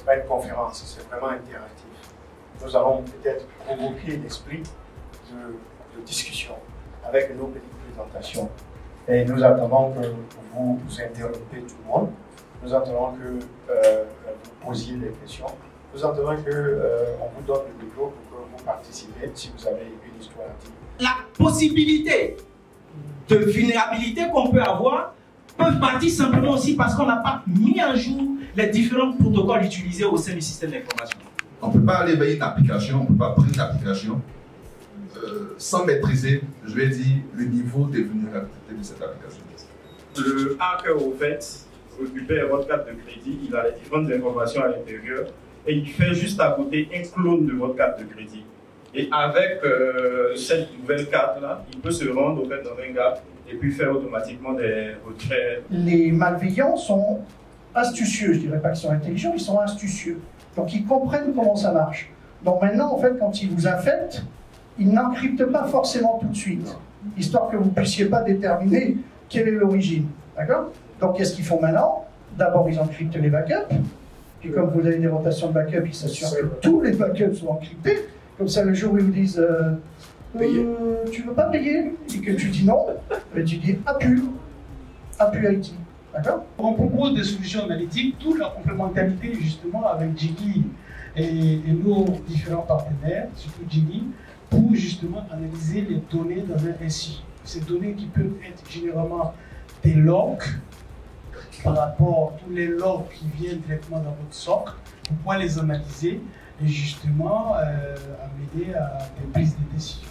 pas une conférence, c'est vraiment interactif. Nous allons peut-être provoquer l'esprit de discussion avec nos petites présentations. Et nous attendons que vous interrompez tout le monde. Nous attendons que vous posiez des questions. Nous attendons qu'on vous donne le micro pour que vous participez si vous avez une histoire à dire. La possibilité de vulnérabilité qu'on peut avoir peut partir simplement aussi parce qu'on n'a pas mis à jour les différents protocoles utilisés au sein du système d'information. On ne peut pas aller vers une application, on ne peut pas prendre une application sans maîtriser, je vais dire, le niveau de vulnérabilité de cette application. Le hacker, au fait, récupère votre carte de crédit, il a les différentes informations à l'intérieur et il fait juste à côté un clone de votre carte de crédit. Et avec cette nouvelle carte-là, il peut se rendre au fait dans un gap et puis faire automatiquement des retraits. Les malveillants sont astucieux, je ne dirais pas qu'ils sont intelligents, ils sont astucieux. Donc ils comprennent comment ça marche. Donc maintenant, en fait, quand ils vous infectent, ils n'encryptent pas forcément tout de suite, histoire que vous ne puissiez pas déterminer quelle est l'origine. D'accord? Donc qu'est-ce qu'ils font maintenant? D'abord, ils encryptent les backups. Puis comme vous avez des rotations de backup, ils s'assurent que tous les backups sont encryptés. Comme ça, le jour où ils vous disent tu veux pas payer et que tu dis non, ben tu dis APU IT. D'accord? On propose des solutions analytiques, toute la complémentarité justement avec Jiggy et nos différents partenaires, surtout Jiggy, pour justement analyser les données dans un SI. Ces données qui peuvent être généralement des logs par rapport à tous les logs qui viennent directement dans votre SOC, pour pouvoir les analyser et justement amener à des prises de décision.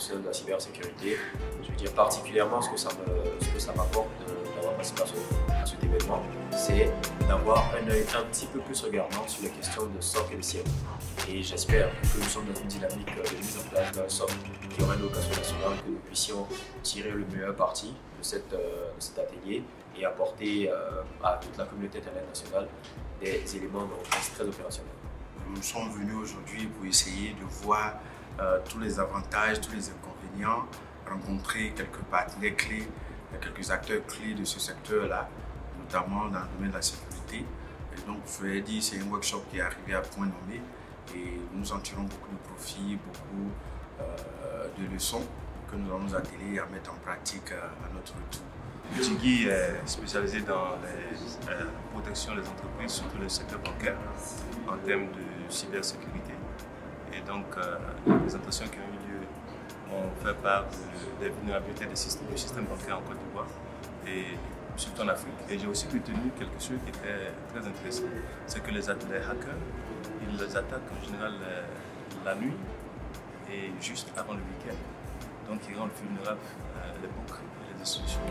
De la cybersécurité, je veux dire particulièrement ce que ça m'apporte d'avoir participé à cet événement, c'est d'avoir un œil un petit peu plus regardant sur les questions de SOC et de CIEM. Et j'espère que nous sommes dans une dynamique de mise en place d'un SOC qui aura une occasion nationale, que nous puissions tirer le meilleur parti de cet atelier et apporter à toute la communauté internationale des éléments très opérationnels. Nous sommes venus aujourd'hui pour essayer de voir tous les avantages, tous les inconvénients, rencontrer quelques partenaires clés, quelques acteurs clés de ce secteur-là, notamment dans le domaine de la sécurité. Et donc, je voulais dire, c'est un workshop qui est arrivé à point nommé et nous en tirons beaucoup de profit, beaucoup de leçons que nous allons nous atteler à mettre en pratique à notre retour. Jiggy est spécialisé dans la protection des entreprises, surtout le secteur bancaire, en termes de cybersécurité. Et donc, les présentations qui ont eu lieu ont fait part des vulnérabilités du système bancaire en Côte d'Ivoire et surtout en Afrique. Et j'ai aussi retenu quelque chose qui était très intéressant, c'est que les hackers, ils attaquent en général la nuit et juste avant le week-end. Donc, ils rendent vulnérables les banques et les institutions.